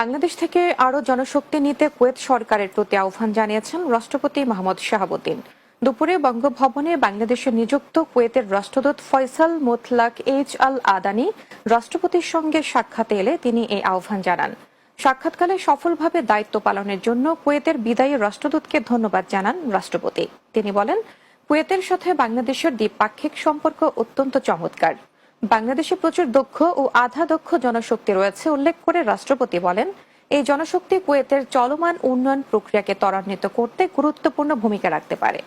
বাংলাদেশ থেকে আরও জনশক্তি নিতে কুয়েত সরকারের প্রতি আহ্বান জানিয়েছেন রাষ্ট্রপতি মোহাম্মদ শাহাবুদ্দিন। দুপুরে বঙ্গভবনে বাংলাদেশে নিযুক্ত কুয়েতের রাষ্ট্রদূত ফয়সাল মোতলাক এইচ আল আদানি রাষ্ট্রপতির সঙ্গে সাক্ষাতে এলে তিনি এই আহ্বান জানান। সাক্ষাৎকালে সফলভাবে দায়িত্ব পালনের জন্য কুয়েতের বিদায়ী রাষ্ট্রদূতকে ধন্যবাদ জানান রাষ্ট্রপতি। তিনি বলেন, কুয়েতের সাথে বাংলাদেশের দ্বিপাক্ষিক সম্পর্ক অত্যন্ত চমৎকার। বাংলাদেশে প্রচুর দক্ষ ও আধা দক্ষ জনশক্তি রয়েছে উল্লেখ করে রাষ্ট্রপতি বলেন, এই জনশক্তি কুয়েতের চলমান উন্নয়ন প্রক্রিয়াকে ত্বরান্বিত করতে গুরুত্বপূর্ণ ভূমিকা রাখতে পারে।